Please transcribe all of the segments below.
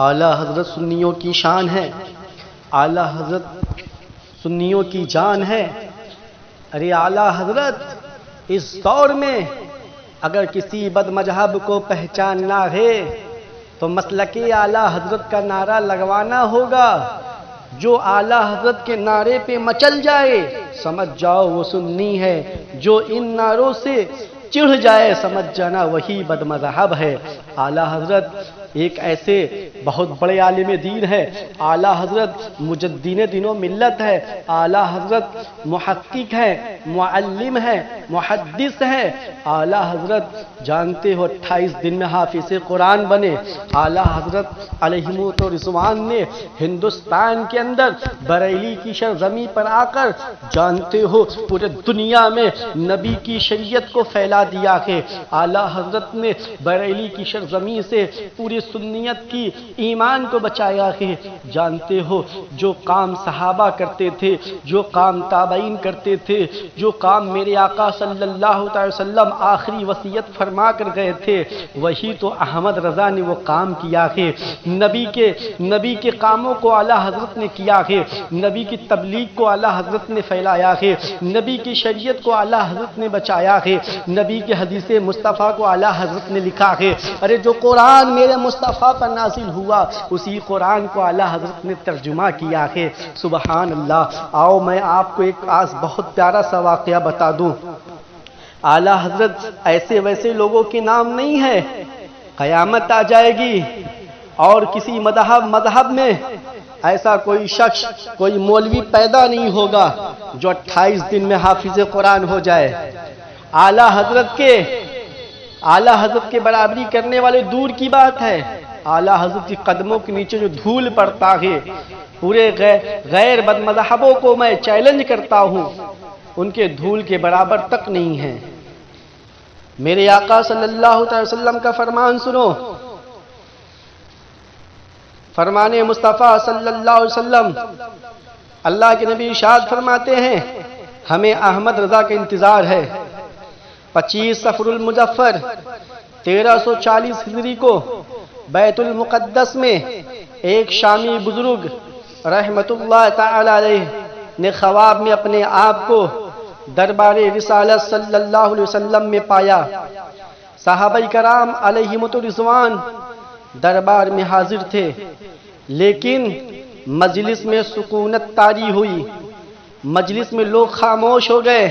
اعلیٰ حضرت سنیوں کی شان ہے، اعلیٰ حضرت سنیوں کی جان ہے۔ ارے اعلیٰ حضرت اس دور میں اگر کسی بد مذہب کو پہچاننا ہے تو مسلک اعلیٰ حضرت کا نعرہ لگوانا ہوگا۔ جو اعلیٰ حضرت کے نعرے پہ مچل جائے سمجھ جاؤ وہ سنی ہے، جو ان نعروں سے چڑھ جائے سمجھ جانا وہی بد مذہب ہے۔ اعلیٰ حضرت ایک ایسے بہت بڑے عالم دین ہے، اعلیٰ حضرت مجدین دین و ملت ہے، اعلیٰ حضرت محقق ہے، معلم ہے، محدث ہے۔ اعلیٰ حضرت جانتے ہو 28 دن میں حافظ قرآن بنے۔ اعلیٰ حضرت علیہ رضوان نے ہندوستان کے اندر بریلی کی سرزمین پر آ کر جانتے ہو پورے دنیا میں نبی کی شریعت کو پھیلا دیا ہے۔ اعلیٰ حضرت نے بریلی کی سرزمین سے پوری سنیت کی ایمان کو بچایا ہے۔ جانتے ہو جو کام صحابہ کرتے تھے، جو کام تابعین کرتے تھے، جو کام میرے آقا صلی اللہ علیہ وسلم آخری وصیت فرما کر گئے تھے، وہی تو احمد رضا نے وہ کام کیا ہے۔ نبی کے کاموں کو اعلیٰ حضرت نے کیا ہے، نبی کی تبلیغ کو اعلیٰ حضرت نے پھیلایا ہے، نبی کی شریعت کو اعلیٰ حضرت نے بچایا ہے، نبی کے حدیث مصطفیٰ کو اعلیٰ حضرت نے لکھا ہے۔ ارے جو قرآن میرے مصطفیٰ پر نازل ہوا اسی قرآن کو اعلیٰ حضرت نے ترجمہ کیا ہے۔ سبحان اللہ۔ آؤ میں آپ کو ایک بہت پیارا سا واقعہ بتا دوں۔ اعلیٰ حضرت ایسے ویسے لوگوں کے نام نہیں ہے۔ قیامت آ جائے گی اور کسی مذہب میں ایسا کوئی شخص، کوئی مولوی پیدا نہیں ہوگا جو 28 دن میں حافظ قرآن ہو جائے۔ اعلیٰ حضرت کے برابری کرنے والے دور کی بات ہے۔ اعلیٰ حضرت کے قدموں کے نیچے جو دھول پڑتا ہے، پورے غیر بد مذہبوں کو میں چیلنج کرتا ہوں، ان کے دھول کے برابر تک نہیں ہے۔ میرے آقا صلی اللہ علیہ وسلم کا فرمان سنو۔ فرمان مصطفیٰ صلی اللہ علیہ وسلم، اللہ کے نبی ارشاد فرماتے ہیں ہمیں احمد رضا کا انتظار ہے۔ 25 صفر المظفر 1340 ہجری کو بیت المقدس میں ایک شامی بزرگ رحمت اللہ تعالی علیہ نے خواب میں اپنے آپ کو دربار رسالت صلی اللہ علیہ وسلم میں پایا۔ صحابہ کرام علیہم رضوان دربار میں حاضر تھے، لیکن مجلس میں سکونت طاری ہوئی، مجلس میں لوگ خاموش ہو گئے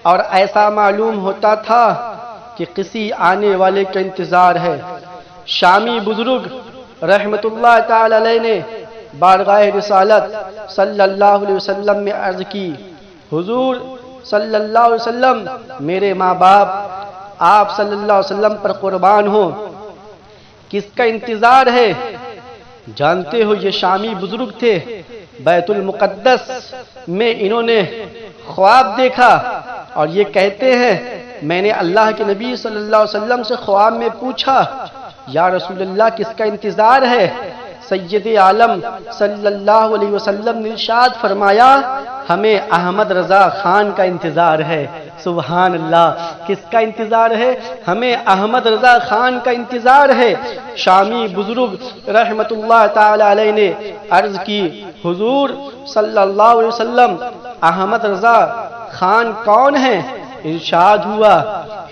اور ایسا معلوم ہوتا تھا کہ کسی آنے والے کا انتظار ہے۔ شامی بزرگ رحمت اللہ تعالی علیہ نے بارگاہ رسالت صلی اللہ علیہ وسلم میں عرض کی، حضور صلی اللہ علیہ وسلم، میرے ماں باپ آپ صلی اللہ علیہ وسلم پر قربان ہوں، کس کا انتظار ہے؟ جانتے ہو یہ شامی بزرگ تھے۔ بیت المقدس میں انہوں نے خواب دیکھا اور یہ کہتے ہیں میں نے اللہ کے نبی صلی اللہ علیہ وسلم سے خواب میں پوچھا، یا رسول اللہ کس کا انتظار ہے؟ سید عالم صلی اللہ علیہ وسلم نے ارشاد فرمایا ہمیں احمد رضا خان کا انتظار ہے۔ سبحان اللہ، کس کا انتظار ہے؟ ہمیں احمد رضا خان کا انتظار ہے۔ شامی بزرگ رحمت اللہ تعالی علیہ نے عرض کی، حضور صلی اللہ علیہ وسلم احمد رضا خان کون ہیں؟ ارشاد ہوا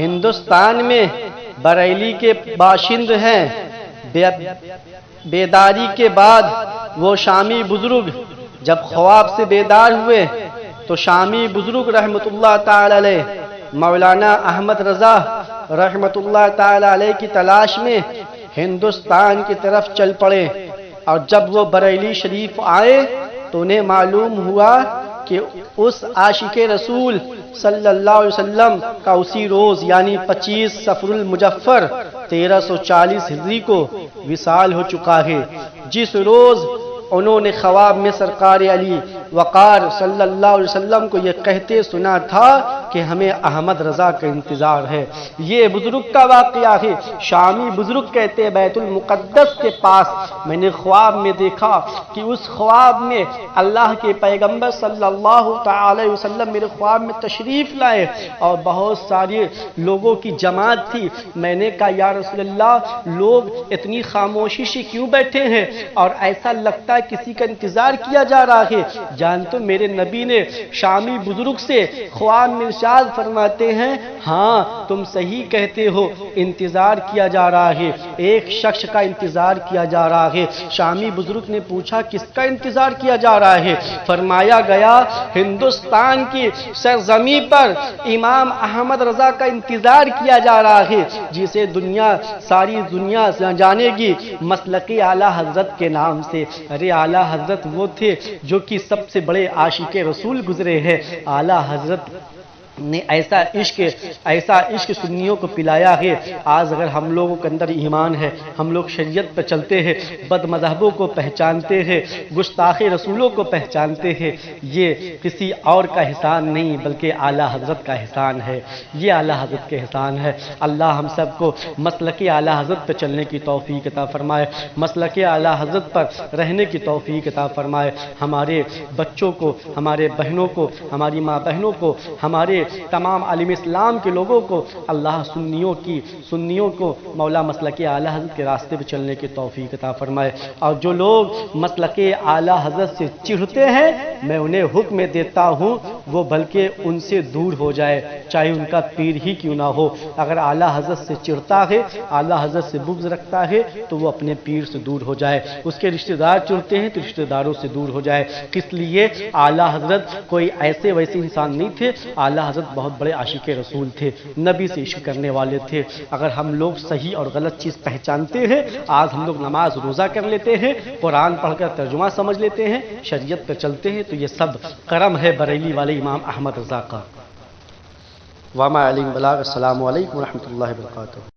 ہندوستان میں بریلی کے باشند ہیں۔ بیداری کے بعد وہ شامی بزرگ جب خواب سے بیدار ہوئے تو شامی بزرگ رحمت اللہ تعالی علیہ مولانا احمد رضا رحمت اللہ تعالی علیہ کی تلاش میں ہندوستان کی طرف چل پڑے، اور جب وہ بریلی شریف آئے تو انہیں معلوم ہوا کہ اس عاشق رسول صلی اللہ علیہ وسلم کا اسی روز یعنی 25 صفر المظفر 1340 ہجری کو وصال ہو چکا ہے۔ جس روز انہوں نے خواب میں سرکار علی وقار صلی اللہ علیہ وسلم کو یہ کہتے سنا تھا کہ ہمیں احمد رضا کا انتظار ہے۔ یہ بزرگ کا واقعہ ہے۔ شامی بزرگ کہتے ہیں بیت المقدس کے پاس میں نے خواب میں دیکھا کہ اس خواب میں اللہ کے پیغمبر صلی اللہ تعالی وسلم میرے خواب میں تشریف لائے اور بہت سارے لوگوں کی جماعت تھی۔ میں نے کہا یا رسول اللہ لوگ اتنی خاموشی سے کیوں بیٹھے ہیں اور ایسا لگتا ہے کسی کا انتظار کیا جا رہا ہے؟ جانتے میرے نبی نے شامی بزرگ سے خواب میں ارشاد فرماتے ہیں ہاں تم صحیح کہتے ہو، انتظار کیا جا رہا ہے، ایک شخص کا انتظار کیا جا رہا ہے۔ شامی بزرگ نے پوچھا کس کا انتظار کیا جا رہا ہے؟ فرمایا گیا ہندوستان کی سرزمین پر امام احمد رضا کا انتظار کیا جا رہا ہے، جسے ساری دنیا جانے گی مسلک اعلیٰ حضرت کے نام سے۔ ارے اعلیٰ حضرت وہ تھے جو کہ سب سے بڑے عاشق رسول گزرے ہیں۔ اعلیٰ حضرت نے ایسا عشق سنیوں کو پلایا ہے۔ آج اگر ہم لوگوں کے اندر ایمان ہے، ہم لوگ شریعت پر چلتے ہیں، بد مذہبوں کو پہچانتے ہیں، گستاخ رسولوں کو پہچانتے ہیں، یہ کسی اور کا احسان نہیں بلکہ اعلیٰ حضرت کا احسان ہے۔ یہ اعلیٰ حضرت کے احسان ہے۔ اللہ ہم سب کو مسلک اعلیٰ حضرت پر چلنے کی توفیق عطا فرمائے، مسلک اعلیٰ حضرت پر رہنے کی توفیق عطا فرمائے۔ ہمارے بچوں کو، ہمارے بہنوں کو، ہماری ماں بہنوں کو، ہمارے تمام عالم اسلام کے لوگوں کو اللہ سنیوں کو مولا مسلک اعلیٰ حضرت کے راستے پہ چلنے کی توفیق عطا فرمائے۔ اور جو لوگ مسلک اعلیٰ حضرت سے چڑھتے ہیں میں انہیں حکم دیتا ہوں وہ بلکہ ان سے دور ہو جائے، چاہے ان کا پیر ہی کیوں نہ ہو۔ اگر اعلیٰ حضرت سے چڑھتا ہے، اعلیٰ حضرت سے بغض رکھتا ہے تو وہ اپنے پیر سے دور ہو جائے۔ اس کے رشتہ دار چڑھتے ہیں تو رشتہ داروں سے دور ہو جائے۔ اس لیے اعلیٰ حضرت کوئی ایسے ویسے انسان نہیں تھے، اعلیٰ حضرت بہت بڑے عاشق رسول تھے، نبی سے عشق کرنے والے تھے۔ اگر ہم لوگ صحیح اور غلط چیز پہچانتے ہیں، آج ہم لوگ نماز روزہ کر لیتے ہیں، قرآن پڑھ کر ترجمہ سمجھ لیتے ہیں، شریعت پر چلتے ہیں، تو یہ سب کرم ہے بریلی والے امام احمد رضا کا۔ وما علیہ بلاغ۔ السلام علیکم ورحمۃ اللہ وبرکاتہ۔